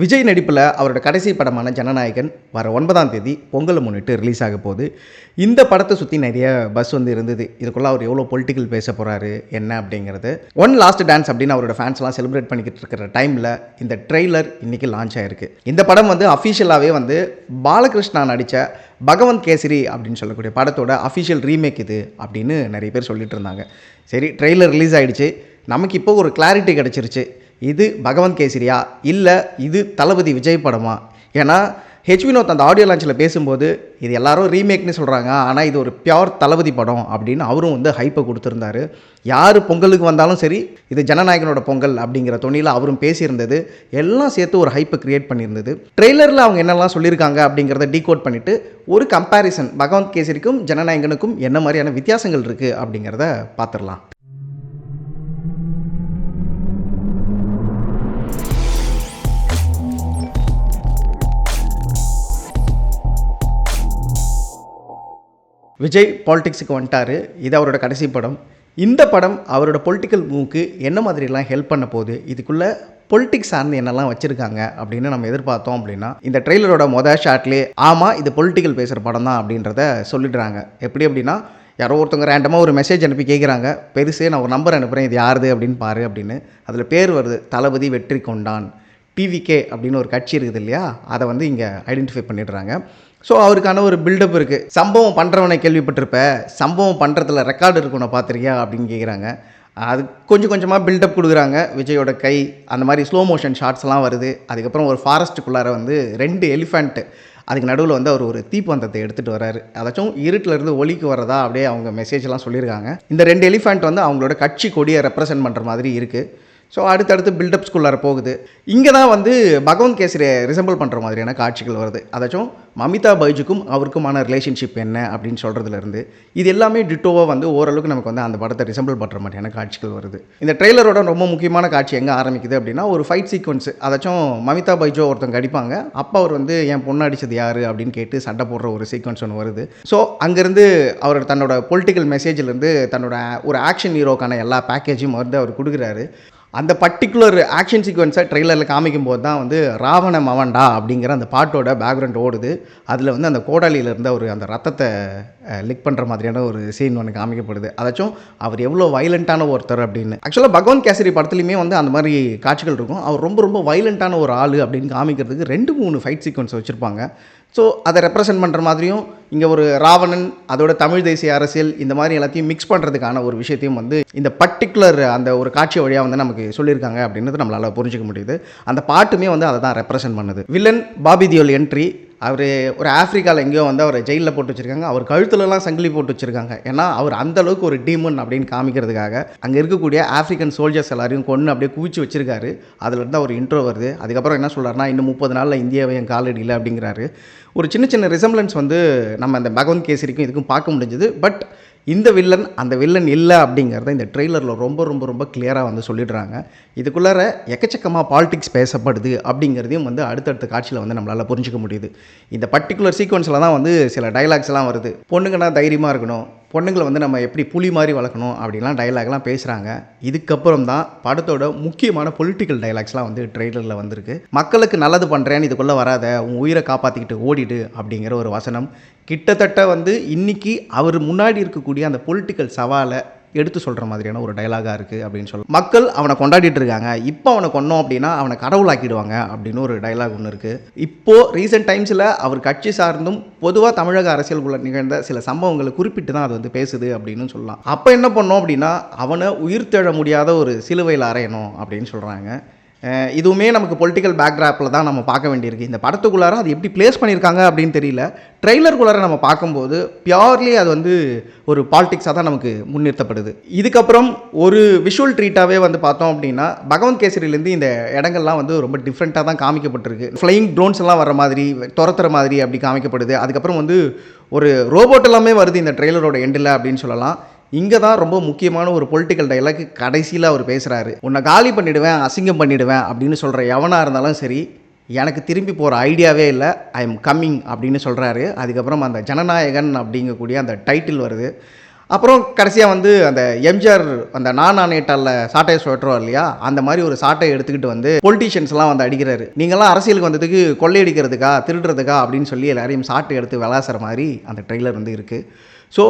விஜய் நடிப்பில் அவரோட கடைசி படமான ஜனநாயகன் வர 9ஆம் தேதி பொங்கலை முன்னிட்டு ரிலீஸ் ஆக போகுது. இந்த படத்தை சுற்றி நிறைய பஸ் இருந்தது. இதுக்குள்ளே அவர் எவ்வளோ பொலிட்டிக்கல் பேச போகிறாரு என்ன அப்படிங்கிறது. ஒன் லாஸ்ட் டான்ஸ் அப்படின்னு அவரோட ஃபேன்ஸ்லாம் செலிப்ரேட் பண்ணிக்கிட்டு இருக்கிற டைமில் இந்த ட்ரெய்லர் இன்றைக்கி லான்ச் ஆகிருக்கு. இந்த படம் அஃபிஷியலாகவே பாலகிருஷ்ணா நடித்த பகவந்த் கேசரி அப்படின்னு சொல்லக்கூடிய படத்தோட அஃபிஷியல் ரீமேக் இது அப்படின்னு நிறைய பேர் சொல்லிட்டு இருந்தாங்க. சரி, ட்ரெய்லர் ரிலீஸ் ஆகிடுச்சு. நமக்கு இப்போ ஒரு கிளாரிட்டி கிடச்சிருச்சு. இது பகவந்த் கேசரியா இல்லை இது தளபதி விஜய் படமா? ஏன்னா வினோத் அந்த ஆடியோ லான்ச்சில் பேசும்போது இது எல்லாரும் ரீமேக்னு சொல்கிறாங்க, ஆனால் இது ஒரு பியோர் தளபதி படம் அப்படின்னு அவரும் ஹைப்பை கொடுத்துருந்தாரு. யார் பொங்கலுக்கு வந்தாலும் சரி இது ஜனநாயகனோட பொங்கல் அப்படிங்கிற தொனியில் அவரும் பேசியிருந்தது. எல்லாம் சேர்த்து ஒரு ஹைப்பை க்ரியேட் பண்ணியிருந்தது. ட்ரெய்லரில் அவங்க என்னெல்லாம் சொல்லியிருக்காங்க அப்படிங்கிறத டீகோட் பண்ணிவிட்டு ஒரு கம்பேரிசன் பகவந்த் கேசரிக்கும் ஜனநாயகனுக்கும் என்ன மாதிரியான வித்தியாசங்கள் இருக்குது அப்படிங்கிறத பார்த்துடலாம். விஜய் பாலிடிக்ஸுக்கு வந்துட்டார். இது அவரோட கடைசி படம். இந்த படம் அவரோட பொலிட்டிக்கல் மூவுக்கு என்ன மாதிரிலாம் ஹெல்ப் பண்ண போகுது, இதுக்குள்ளே பொலிட்டிக்ஸ் சார்ந்து என்னெல்லாம் வச்சுருக்காங்க அப்படின்னு நம்ம எதிர்பார்த்தோம் அப்படின்னா, இந்த ட்ரெய்லரோட ஷாட்லேயே ஆமாம் இது பொலிட்டிக்கல் பேசுகிற படம் தான் அப்படின்றத சொல்லிடுறாங்க. எப்படி அப்படின்னா, யாரோ ஒருத்தவங்க ரேண்டமாக ஒரு மெசேஜ் அனுப்பி கேட்குறாங்க, பெருசே நான் ஒரு நம்பர் அனுப்புகிறேன், இது யாருது அப்படின்னு பாரு அப்படின்னு. அதில் பேர் வருது, தளபதி வெற்றி கொண்டான். டிவிகே அப்படின்னு ஒரு கட்சி இருக்குது இல்லையா, அதை இங்கே ஐடென்டிஃபை பண்ணிடுறாங்க. ஸோ அவருக்கான ஒரு பில்டப் இருக்குது. சம்பவம் பண்ணுறவனை கேள்விப்பட்டிருப்ப, சம்பவம் பண்ணுறதுல ரெக்கார்டு இருக்குன்னு பார்த்துருக்கியா அப்படின்னு கேட்குறாங்க. அது கொஞ்சம் கொஞ்சமாக பில்டப் கொடுக்குறாங்க. விஜயோட கை அந்த மாதிரி ஸ்லோ மோஷன் ஷாட்ஸ்லாம் வருது. அதுக்கப்புறம் ஒரு ஃபாரஸ்ட்டுக்குள்ளார 2 எலிஃபெண்ட், அதுக்கு நடுவில் அவர் ஒரு தீப்பந்தத்தை எடுத்துகிட்டு வர்றாரு. அதாச்சும் இருட்டிலேருந்து ஒலிக்கு வரதா அப்படியே அவங்க மெசேஜ்லாம் சொல்லியிருக்காங்க. இந்த 2 எலிஃபெண்ட் அவங்களோட கட்சி கொடியை ரெப்ரசென்ட் பண்ணுற மாதிரி இருக்குது. ஸோ அடுத்தடுத்து பில்டப்ஸ்குள்ளார போகுது. இங்கே தான் பகவந்த் கேசரியை ரிசம்பிள் பண்ணுற மாதிரியான காட்சிகள் வருது. அதாச்சும் மமிதா பைஜுக்கும் அவருக்குமான ரிலேஷன்ஷிப் என்ன அப்படின்னு சொல்கிறதுலேருந்து இது எல்லாமே டிட்டோவாக ஓரளவுக்கு நமக்கு அந்த படத்தை ரிசம்பிள் பண்ணுற மாதிரியான காட்சிகள் வருது. இந்த ட்ரெய்லரோட ரொம்ப முக்கியமான காட்சி எங்கே ஆரம்பிக்குது அப்படின்னா, ஒரு ஃபைட் சீக்வன்ஸு. அதாச்சும் மமிதா பைஜோ ஒருத்தவங்க அடிப்பாங்க. அப்போ அவர் என் பொண்ணு அடித்தது யார் அப்படின்னு கேட்டு சண்டை போடுற ஒரு சீக்வன்ஸ் ஒன்று வருது. ஸோ அங்கேருந்து அவர் தன்னோட பொலிட்டிக்கல் மெசேஜிலேருந்து தன்னோட ஒரு ஆக்ஷன் ஹீரோக்கான எல்லா பேக்கேஜும் அவர் கொடுக்குறாரு. அந்த பர்டிகுலர் ஆக்ஷன் சீக்வன்ஸை ட்ரெய்லரில் காமிக்கும் போது தான் ராவண மவன்டா அப்படிங்கிற அந்த பாட்டோட பேக்ரவுண்ட் ஓடுது. அதில் அந்த கோடாலியிலேருந்து அவர் அந்த ரத்தத்தை லிக் பண்ணுற மாதிரியான ஒரு சீன் ஒன்று காமிக்கப்படுது. அதாச்சும் அவர் எவ்வளோ வைலண்ட்டான ஒருத்தர் அப்படின்னு. ஆக்சுவலாக பகவந்த் கேசரி படத்துலையுமே அந்த மாதிரி காட்சிகள் இருக்கும். அவர் ரொம்ப ரொம்ப வைலண்ட்டான ஒரு ஆள் அப்படின்னு காமிக்கிறதுக்கு 2-3 ஃபைட் சீக்வன்ஸ் வச்சுருப்பாங்க. ஸோ அதை ரெப்ரசென்ட் பண்ணுற மாதிரியும் இங்கே ஒரு ராவணன், அதோட தமிழ் தேசிய அரசியல், இந்த மாதிரி எல்லாத்தையும் மிக்ஸ் பண்ணுறதுக்கான ஒரு விஷயத்தையும் இந்த பர்டிகுலர் அந்த ஒரு காட்சி வழியாக நமக்கு சொல்லியிருக்காங்க அப்படின்றது நம்மளால் புரிஞ்சிக்க முடியுது. அந்த பாட்டுமே அதை தான் ரெப்ரசென்ட் பண்ணுது. Villain Bobby Deol entry. அவர் ஒரு ஆஃப்ரிக்காவில் எங்கேயோ அவரை ஜெயிலில் போட்டு வச்சுருக்காங்க. அவர் கழுத்துலலாம் சங்கிலி போட்டு வச்சுருக்காங்க. ஏன்னா அவர் அந்தளவுக்கு ஒரு டீமன் அப்படின்னு காமிக்கிறதுக்காக அங்கே இருக்கக்கூடிய ஆஃப்ரிக்கன் சோல்ஜர்ஸ் எல்லாரையும் கொன்று அப்படியே குவிச்சு வச்சுருக்காரு. அதில் அவர் இன்ட்ரோ வருது. அதுக்கப்புறம் என்ன சொல்கிறாருன்னா, இன்னும் 30 நாளில் இந்தியாவை என் காலடியில் அப்படிங்கிறாரு. ஒரு சின்ன சின்ன ரிசம்பிளன்ஸ் நம்ம அந்த பகவந்த் கேசரிக்கும் இதுக்கும் பார்க்க முடிஞ்சுது. பட் இந்த வில்லன் அந்த வில்லன் இல்லை அப்படிங்கிறத இந்த ட்ரெய்லரில் ரொம்ப ரொம்ப ரொம்ப கிளியராக சொல்லிடுறாங்க. இதுக்குள்ளார எக்கச்சக்கமாக பாலிடிக்ஸ் பேசப்படுது அப்படிங்கிறதையும் அடுத்தடுத்த காட்சியில் நம்மளால் புரிஞ்சிக்க முடியுது. இந்த பர்டிகுலர் சீக்வன்ஸில் தான் சில டைலாக்ஸ்லாம் வருது. பொண்ணுங்கன்னா தைரியமாக இருக்கணும், பொண்ணுங்களை நம்ம எப்படி புலி மாதிரி வளர்க்கணும் அப்படின்லாம் டைலாக்லாம் பேசுகிறாங்க. இதுக்கப்புறம் தான் படத்தோட முக்கியமான பொலிட்டிக்கல் டைலாக்ஸ்லாம் ட்ரெய்லரில் வந்திருக்கு. மக்களுக்கு நல்லது பண்ணுறேன்னு இதுக்குள்ளே வராத, உன் உயிரை காப்பாற்றிக்கிட்டு ஓடிடு அப்படிங்கிற ஒரு வசனம் கிட்டத்தட்ட இன்றைக்கி அவர் முன்னாடி இருக்கக்கூடிய அந்த பொலிட்டிக்கல் சவாலை எடுத்து சொல்கிற மாதிரியான ஒரு டைலாகாக இருக்குது அப்படின்னு சொல்லலாம். மக்கள் அவனை கொண்டாடிட்டு இருக்காங்க, இப்போ அவனை கொன்னோம் அப்படின்னா அவனை கடவுளாக்கிடுவாங்க அப்படின்னு ஒரு டைலாக் ஒன்று இருக்குது. இப்போது ரீசெண்ட் டைம்ஸில் அவர் கட்சி சார்ந்தும் பொதுவாக தமிழக அரசியலுக்குள்ள நிகழ்ந்த சில சம்பவங்களை குறிப்பிட்டு தான் அது பேசுது அப்படின்னு சொல்லலாம். அப்போ என்ன பண்ணோம் அப்படின்னா, அவனை உயிர் தேழ முடியாத ஒரு சிலுவையில் அறையணும் அப்படின்னு சொல்கிறாங்க. இதுவுமே நமக்கு பொலிட்டிக்கல் பேக்ராப்பில் தான் நம்ம பார்க்க வேண்டியிருக்கு. இந்த படத்துக்குள்ளார அது எப்படி பிளேஸ் பண்ணியிருக்காங்க அப்படின்னு தெரியல. ட்ரெய்லருக்குள்ளார நம்ம பார்க்கும்போது பியோர்லி அது ஒரு பாலிடிக்ஸாக தான் நமக்கு முன்னிறுத்தப்படுது. இதுக்கப்புறம் ஒரு விஷுவல் ட்ரீட்டாகவே பார்த்தோம் அப்படின்னா, பகவந்த் கேசரியிலேருந்து இந்த இடங்கள்லாம் ரொம்ப டிஃப்ரெண்ட்டாக தான் காமிக்கப்பட்டிருக்கு. ஃப்ளையிங் ட்ரோன்ஸ் எல்லாம் வர மாதிரி, துரத்துற மாதிரி அப்படி காமிக்கப்படுது. அதுக்கப்புறம் ஒரு ரோபோட் எல்லாமே வருது இந்த ட்ரெய்லரோட எண்டில் அப்படின்னு சொல்லலாம். இங்கே தான் ரொம்ப முக்கியமான ஒரு பொலிட்டிக்கல் டைலாக் கடைசியில் அவர் பேசுகிறாரு. உன்னை காலி பண்ணிவிடுவேன், அசிங்கம் பண்ணிவிடுவேன் அப்படின்னு சொல்கிற எவனாக இருந்தாலும் சரி, எனக்கு திரும்பி போகிற ஐடியாவே இல்லை, ஐ எம் கம்மிங் அப்படின்னு சொல்கிறாரு. அதுக்கப்புறம் அந்த ஜனநாயகன் அப்படிங்கக்கூடிய அந்த டைட்டில் வருது. அப்புறம் கடைசியாக வந்து அந்த எம்ஜிஆர் அந்த நாணேட்டால சாட்டையை சுழற்றுவார் இல்லையா, அந்த மாதிரி ஒரு சாட்டையை எடுத்துக்கிட்டு வந்து பொலிட்டீஷியன்ஸ்லாம் வந்து அடிக்கிறாரு. நீங்கள்லாம் அரசியலுக்கு வந்ததுக்கு கொள்ளையடிக்கிறதுக்கா திருடுறதுக்கா அப்படின்னு சொல்லி எல்லாரையும் சாட்டை எடுத்து விளாசுற மாதிரி அந்த ட்ரெய்லர் வந்து இருக்குது. ஸோ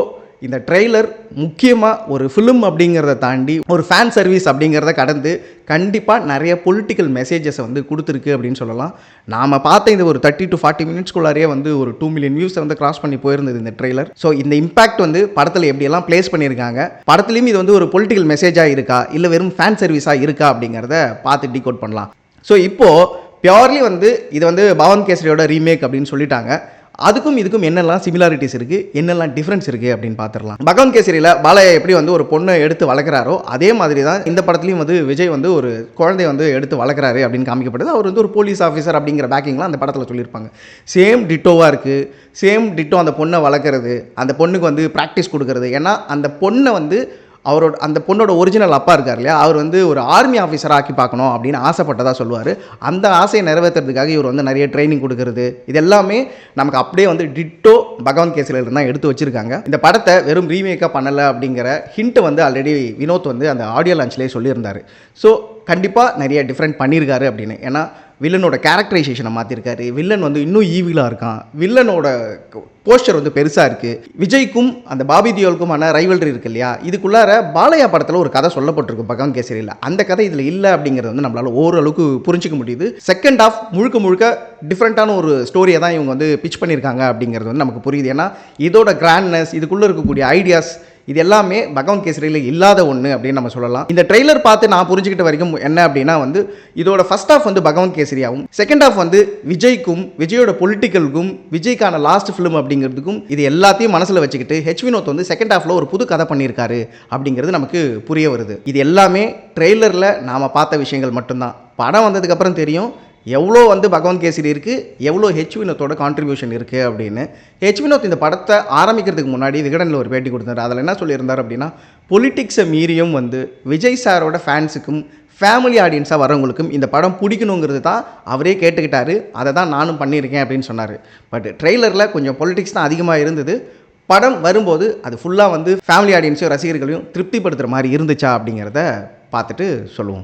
இந்த ட்ரெய்லர் முக்கியமாக ஒரு ஃபிலிம் அப்படிங்கிறத தாண்டி ஒரு ஃபேன் சர்வீஸ் அப்படிங்கிறத கடந்து கண்டிப்பாக நிறைய பொலிட்டிக்கல் மெசேஜஸை வந்து கொடுத்துருக்கு அப்படின்னு சொல்லலாம். நாம் பார்த்த இந்த ஒரு 30 to 40 மினிட்ஸ்குள்ளாரே வந்து ஒரு 2 மில்லியன் வியூஸை வந்து கிராஸ் பண்ணி போயிருந்தது இந்த ட்ரெய்லர். ஸோ இந்த இம்பாக்ட் வந்து படத்தில் எப்படியெல்லாம் பிளேஸ் பண்ணியிருக்காங்க, படத்துலையும் இது வந்து ஒரு பொலிட்டிக்கல் மெசேஜாக இருக்கா இல்லை வெறும் ஃபேன் சர்வீஸாக இருக்கா அப்படிங்கிறத பார்த்து டீகோட் பண்ணலாம். ஸோ இப்போது பியோர்லி வந்து இது வந்து பவன் கேசரியோட ரீமேக் அப்படின்னு சொல்லிட்டாங்க. அதுக்கும் இதுக்கும் என்னெல்லாம் சிமிலாரிட்டிஸ் இருக்குது, என்னெல்லாம் டிஃப்ரென்ஸ் இருக்குது அப்படின்னு பார்த்துடலாம். பகவான் கேசரியில் பாலையா எப்படி வந்து ஒரு பொண்ணை எடுத்து வளர்க்குறாரோ அதே மாதிரி தான் இந்த படத்துலையும் வந்து விஜய் வந்து ஒரு குழந்தைய வந்து எடுத்து வளர்க்குறாரு அப்படின்னு காமிக்கப்படுது. அவர் வந்து ஒரு போலீஸ் ஆஃபீஸர் அப்படிங்கிற பேக்கிங்லாம் அந்த படத்தில் சொல்லியிருப்பாங்க. சேம் டிட்டோவாக இருக்குது. சேம் டிட்டோ அந்த பொண்ணை வளர்க்குறது, அந்த பொண்ணுக்கு வந்து ப்ராக்டிஸ் கொடுக்கறது. ஏன்னா அந்த பொண்ணை வந்து அந்த பொண்ணோட ஒரிஜினல் அப்பா இருக்கார் இல்லையா, அவர் வந்து ஒரு ஆர்மி ஆஃபீஸராக ஆக்கி பார்க்கணும் அப்படின்னு ஆசைப்பட்டதாக சொல்லுவார். அந்த ஆசையை நிறைவேற்றுறதுக்காக இவர் வந்து நிறைய ட்ரைனிங் கொடுக்கறது, இது எல்லாமே நமக்கு அப்படியே வந்து டிட்டோ பகவான் கேசரியில் தான் எடுத்து வச்சுருக்காங்க. இந்த படத்தை வெறும் ரீமேக்காக பண்ணலை அப்படிங்கிற ஹிண்ட்டை வந்து ஆல்ரெடி வினோத் வந்து அந்த ஆடியோ லான்ச்லேயே சொல்லியிருந்தார். ஸோ கண்டிப்பாக நிறைய டிஃப்ரெண்ட் பண்ணியிருக்காரு அப்படின்னு. ஏன்னா வில்லனோட கேரக்டரைசேஷனை மாற்றிருக்காரு. வில்லன் வந்து இன்னும் ஈவிலாக இருக்கான். வில்லனோட போஸ்டர் வந்து பெருசாக இருக்குது. விஜய்க்கும் அந்த பாபி தியோலுக்குமான ரைவல்ரி இருக்கு இல்லையா, இதுக்குள்ளார பாலையா படத்தில் ஒரு கதை சொல்லப்பட்டிருக்கு பகவான் கேசரியில். அந்த கதை இதில் இல்லை அப்படிங்கிறது வந்து நம்மளால் ஓரளவுக்கு புரிஞ்சிக்க முடியுது. செகண்ட் ஹாஃப் முழுக்க டிஃப்ரெண்ட்டான ஒரு ஸ்டோரியை தான் இவங்க வந்து பிச் பண்ணியிருக்காங்க அப்படிங்கிறது வந்து நமக்கு புரியுது. ஏன்னா இதோட கிராண்ட்னஸ், இதுக்குள்ளே இருக்கக்கூடிய ஐடியாஸ், இது எல்லாமே பகவான் கேசரியில் இல்லாத ஒன்று அப்படின்னு நம்ம சொல்லலாம். இந்த ட்ரெய்லர் பார்த்து நான் புரிஞ்சுக்கிட்ட வரைக்கும் என்ன அப்படின்னா வந்து இதோட ஃபர்ஸ்ட் ஹாஃப் வந்து பகவான் கேசரியாகவும், செகண்ட் ஹாஃப் வந்து விஜய்க்கும் விஜயோட பொலிட்டிக்கலுக்கும் விஜய்க்கான லாஸ்ட் ஃபிலிம் அப்படிங்கிறதுக்கும் இது எல்லாத்தையும் மனசில் வச்சுக்கிட்டு வினோத் வந்து செகண்ட் ஹாஃபில் ஒரு புது கதை பண்ணியிருக்காரு அப்படிங்கிறது நமக்கு புரிய வருது. இது எல்லாமே ட்ரெய்லரில் நாம் பார்த்த விஷயங்கள் மட்டும்தான். படம் வந்ததுக்கப்புறம் தெரியும் எவ்வளோ வந்து பகவான் கேசரி இருக்குது, எவ்வளோ வினோத்தோட கான்ட்ரிபியூஷன் இருக்குது அப்படின்னு. வினோத் இந்த படத்தை ஆரம்பிக்கிறதுக்கு முன்னாடி விகடனில் ஒரு பேட்டி கொடுத்தாரு. அதில் என்ன சொல்லியிருந்தார் அப்படின்னா, பொலிட்டிக்ஸை மீறியும் வந்து விஜய் சாரோட ஃபேன்ஸுக்கும் ஃபேமிலி ஆடியன்ஸாக வரவங்களுக்கும் இந்த படம் பிடிக்கணுங்கிறது தான் அவரே கேட்டுக்கிட்டாரு. அதை தான் நானும் பண்ணியிருக்கேன் அப்படின்னு சொன்னார். பட் ட்ரெய்லரில் கொஞ்சம் பொலிட்டிக்ஸ் தான் அதிகமாக இருந்தது. படம் வரும்போது அது ஃபுல்லாக வந்து ஃபேமிலி ஆடியன்ஸையும் ரசிகர்களையும் திருப்திப்படுத்துகிற மாதிரி இருந்துச்சா அப்படிங்கிறத பார்த்துட்டு சொல்லுவோம்.